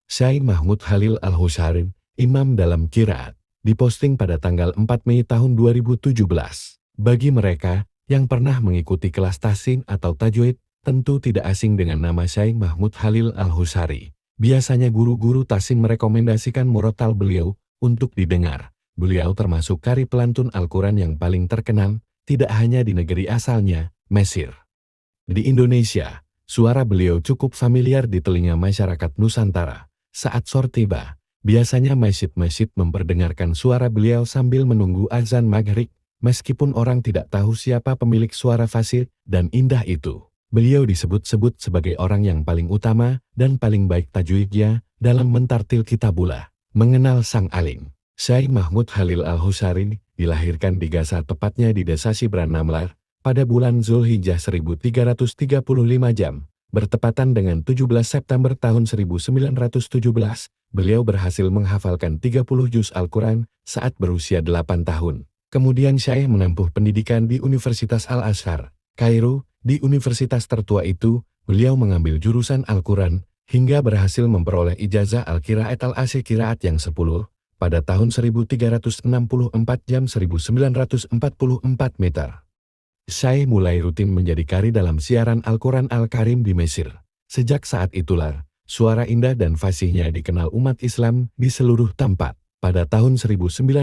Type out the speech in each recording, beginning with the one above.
Syekh Mahmud Khalil Al-Husari, imam dalam qiraat, diposting pada tanggal 4 Mei tahun 2017. Bagi mereka yang pernah mengikuti kelas tahsin atau tajwid, tentu tidak asing dengan nama Syekh Mahmud Khalil Al-Husari. Biasanya guru-guru tahsin merekomendasikan murotal beliau untuk didengar. Beliau termasuk qari pelantun Al-Quran yang paling terkenal, tidak hanya di negeri asalnya, Mesir. Di Indonesia, suara beliau cukup familiar di telinga masyarakat Nusantara. Saat sore tiba, biasanya masjid-masjid memperdengarkan suara beliau sambil menunggu azan maghrib, meskipun orang tidak tahu siapa pemilik suara fasih dan indah itu. Beliau disebut-sebut sebagai orang yang paling utama dan paling baik tajwidnya dalam mentartil kitabullah. Mengenal sang alim, Syekh Mahmud Khalil Al-Husari dilahirkan di Gaza, tepatnya di desa Sibran Namlar, pada bulan Zulhijjah 1335 jam. Bertepatan dengan 17 September tahun 1917, beliau berhasil menghafalkan 30 juz Al-Quran saat berusia 8 tahun. Kemudian Syekh menempuh pendidikan di Universitas Al-Azhar, Kairo. Di universitas tertua itu, beliau mengambil jurusan Al-Quran, hingga berhasil memperoleh ijazah Al-Qiraat Al-Asy Qiraat yang 10, pada tahun 1364 jam 1944 meter. Syekh mulai rutin menjadi qari dalam siaran Al-Quran Al-Karim di Mesir. Sejak saat itulah, suara indah dan fasihnya dikenal umat Islam di seluruh tempat. Pada tahun 1957,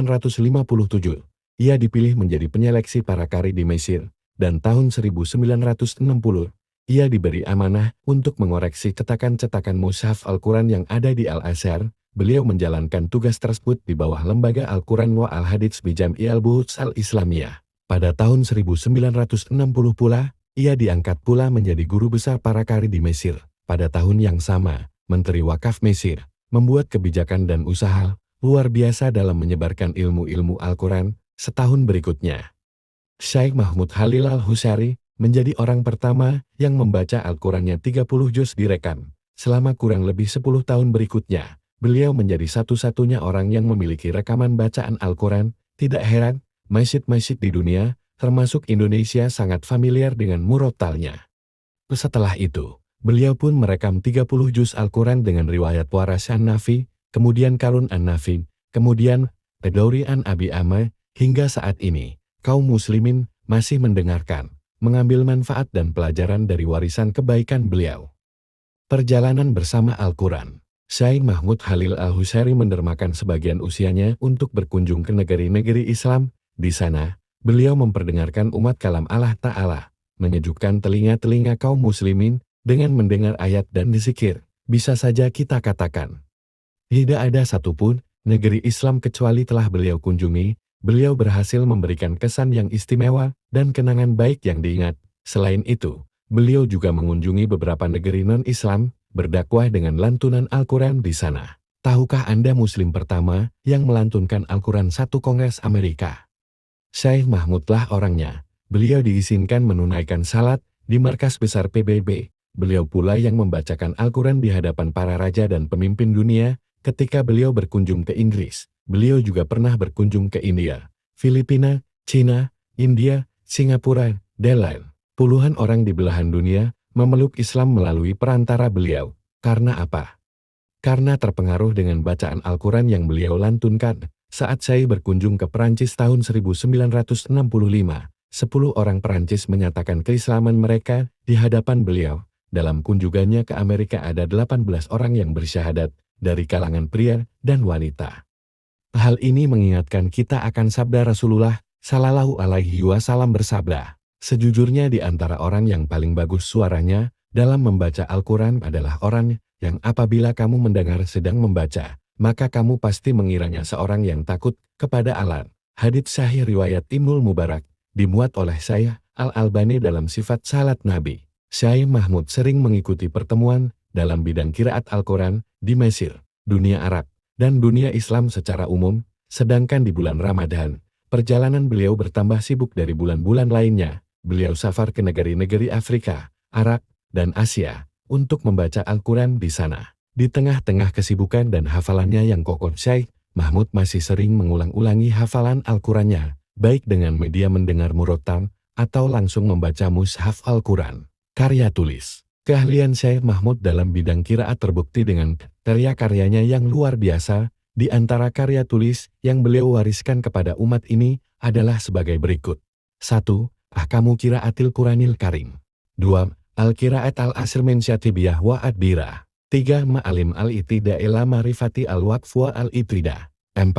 ia dipilih menjadi penyeleksi para qari di Mesir, dan tahun 1960, ia diberi amanah untuk mengoreksi cetakan-cetakan mushaf Al-Quran yang ada di Al-Azhar. Beliau menjalankan tugas tersebut di bawah Lembaga Al-Quran wa Al-Hadits bi Jam'i Al-Buhuts Al-Islamiyah. Pada tahun 1960 pula, ia diangkat pula menjadi guru besar para qari di Mesir. Pada tahun yang sama, Menteri Wakaf Mesir membuat kebijakan dan usaha luar biasa dalam menyebarkan ilmu-ilmu Al-Quran. Setahun berikutnya, Syekh Mahmud Khalil Al-Husari menjadi orang pertama yang membaca Al-Qurannya 30 juz direkam. Selama kurang lebih 10 tahun berikutnya, beliau menjadi satu-satunya orang yang memiliki rekaman bacaan Al-Quran. Tidak heran, masjid-masjid di dunia, termasuk Indonesia, sangat familiar dengan murotalnya. Setelah itu, beliau pun merekam 30 juz Al-Quran dengan riwayat Waras An-Nafi, kemudian Karun An-Nafi, kemudian Tadauri An-Abi Amma, hingga saat ini. Kaum muslimin masih mendengarkan, mengambil manfaat dan pelajaran dari warisan kebaikan beliau. Perjalanan bersama Al-Quran. Syekh Mahmud Khalil Al-Husari mendermakan sebagian usianya untuk berkunjung ke negeri-negeri Islam. Di sana, beliau memperdengarkan umat kalam Allah Ta'ala, menyejukkan telinga-telinga kaum muslimin dengan mendengar ayat dan zikir. Bisa saja kita katakan, tidak ada satupun negeri Islam kecuali telah beliau kunjungi. Beliau berhasil memberikan kesan yang istimewa dan kenangan baik yang diingat. Selain itu, beliau juga mengunjungi beberapa negeri non-Islam, berdakwah dengan lantunan Al-Quran di sana. Tahukah Anda Muslim pertama yang melantunkan Al-Quran satu Kongres Amerika? Syekh Mahmudlah orangnya. Beliau diizinkan menunaikan salat di markas besar PBB. Beliau pula yang membacakan Al-Quran di hadapan para raja dan pemimpin dunia ketika beliau berkunjung ke Inggris. Beliau juga pernah berkunjung ke India, Filipina, Cina, India, Singapura, dan lain. Puluhan orang di belahan dunia memeluk Islam melalui perantara beliau. Karena apa? Karena terpengaruh dengan bacaan Al-Quran yang beliau lantunkan. Saat saya berkunjung ke Perancis tahun 1965, 10 orang Perancis menyatakan keislaman mereka di hadapan beliau. Dalam kunjungannya ke Amerika ada 18 orang yang bersyahadat dari kalangan pria dan wanita. Hal ini mengingatkan kita akan sabda Rasulullah Shallallahu Alaihi Wasallam bersabda, sejujurnya di antara orang yang paling bagus suaranya dalam membaca Al-Quran adalah orang yang apabila kamu mendengar sedang membaca, maka kamu pasti mengiranya seorang yang takut kepada Allah. Hadits sahih riwayat Ibnul Mubarak, dimuat oleh saya, Al-Albani dalam sifat salat Nabi. Syekh Mahmud sering mengikuti pertemuan dalam bidang qiraat Al-Quran di Mesir, dunia Arab, dan dunia Islam secara umum. Sedangkan di bulan Ramadan, perjalanan beliau bertambah sibuk dari bulan-bulan lainnya. Beliau safar ke negeri-negeri Afrika, Arab, dan Asia untuk membaca Al-Quran di sana. Di tengah-tengah kesibukan dan hafalannya yang kokoh, Syekh Mahmud masih sering mengulang-ulangi hafalan Al-Qurannya, baik dengan media mendengar murotal atau langsung membaca mushaf Al-Quran. Karya tulis. Keahlian Syekh Mahmud dalam bidang qiraat terbukti dengan Karya-karyanya yang luar biasa, di antara karya tulis yang beliau wariskan kepada umat ini adalah sebagai berikut. 1. Ahkamu Qiraatil Quranil Karim. 2. Al-Qiraat al-Asr min Syatibiyah wa Adbira. 3. Ma'alim al-Itida ila Marifati al-Waqf wa al-Itrida. 4.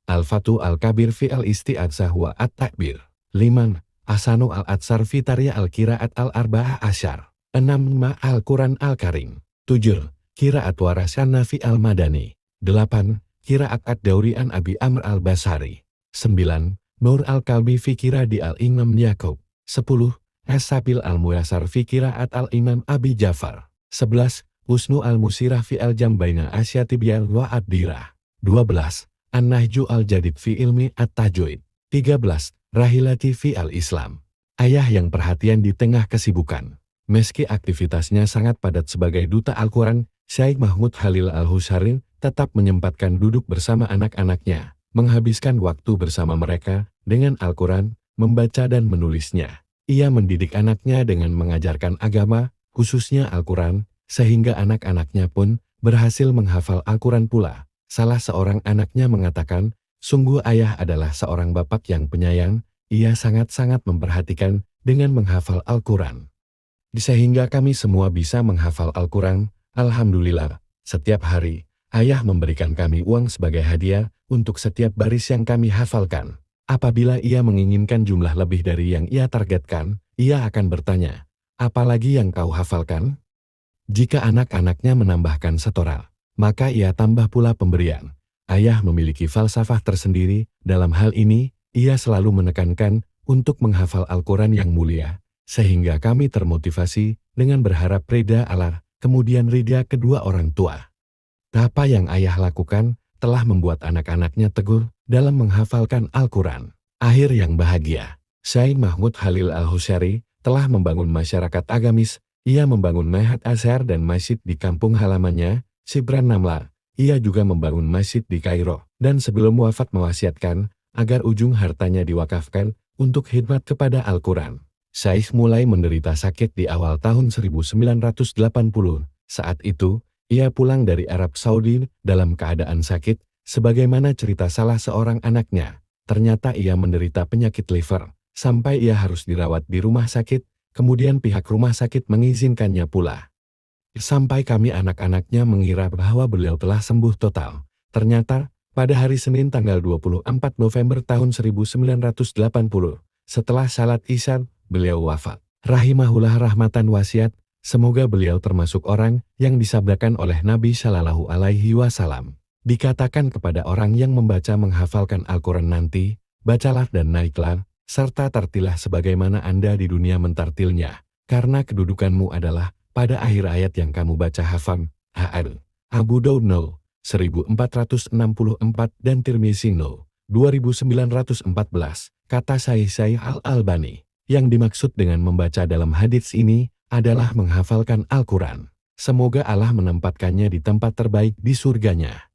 Al-Fatu al-Kabir fi al-Isti'adzah wa at-Takbir. 5. Asanu al-Atsar fi Tarya al-Qiraat al-Arba'ah Asyar. 6. Al-Quran al-Karim. 7. Qiraat Warasyana fi al-Madani. 8. Qiraat ad-Dauri an Abi Amr al-Basari. 9. Nur al-Kalbi fi Qiradi al-Imam Yaqub. 10. As-Sabil al-Muyasar fi Qiraat al-Imam Abi Jafar. 11. Husnu al-Musirah fi al-Jambaina Asyatibiyah wa ad-Dirah. 12. An-Nahju al-Jadid fi ilmi at-Tajwid. 13. Rahilati fi al-Islam. Ayah yang perhatian di tengah kesibukan. Meski aktivitasnya sangat padat sebagai duta Al-Quran, Syekh Mahmud Khalil Al-Husairi tetap menyempatkan duduk bersama anak-anaknya, menghabiskan waktu bersama mereka dengan Al-Quran, membaca dan menulisnya. Ia mendidik anaknya dengan mengajarkan agama, khususnya Al-Quran, sehingga anak-anaknya pun berhasil menghafal Al-Quran pula. Salah seorang anaknya mengatakan, sungguh ayah adalah seorang bapak yang penyayang, ia sangat-sangat memperhatikan dengan menghafal Al-Quran. Sehingga kami semua bisa menghafal Al-Quran, alhamdulillah. Setiap hari, ayah memberikan kami uang sebagai hadiah untuk setiap baris yang kami hafalkan. Apabila ia menginginkan jumlah lebih dari yang ia targetkan, ia akan bertanya, apalagi yang kau hafalkan? Jika anak-anaknya menambahkan setoral, maka ia tambah pula pemberian. Ayah memiliki falsafah tersendiri, dalam hal ini, ia selalu menekankan untuk menghafal Al-Quran yang mulia, sehingga kami termotivasi dengan berharap ridha Allah, kemudian ridha kedua orang tua. Apa yang ayah lakukan telah membuat anak-anaknya teguh dalam menghafalkan Al-Quran. Akhir yang bahagia, Syekh Mahmud Khalil Al-Husairi telah membangun masyarakat agamis. Ia membangun Ma'had Azhar dan masjid di kampung halamannya, Sibran Namla. Ia juga membangun masjid di Kairo, dan sebelum wafat mewasiatkan agar ujung hartanya diwakafkan untuk khidmat kepada Al-Quran. Syekh mulai menderita sakit di awal tahun 1980. Saat itu, ia pulang dari Arab Saudi dalam keadaan sakit, sebagaimana cerita salah seorang anaknya. Ternyata ia menderita penyakit liver, sampai ia harus dirawat di rumah sakit, kemudian pihak rumah sakit mengizinkannya pula. Sampai kami anak-anaknya mengira bahwa beliau telah sembuh total. Ternyata, pada hari Senin tanggal 24 November tahun 1980, setelah salat Isya, beliau wafat. Rahimahullah rahmatan wasiat, semoga beliau termasuk orang yang disabdakan oleh Nabi Shallallahu Alaihi Wasallam. Dikatakan kepada orang yang membaca menghafalkan Al-Quran nanti, bacalah dan naiklah, serta tartilah sebagaimana Anda di dunia mentartilnya, karena kedudukanmu adalah pada akhir ayat yang kamu baca hafal. Abu Daud 1464 dan Tirmizi 2914, kata Syekh Al-Albani. Yang dimaksud dengan membaca dalam hadits ini adalah menghafalkan Al-Quran. Semoga Allah menempatkannya di tempat terbaik di surganya.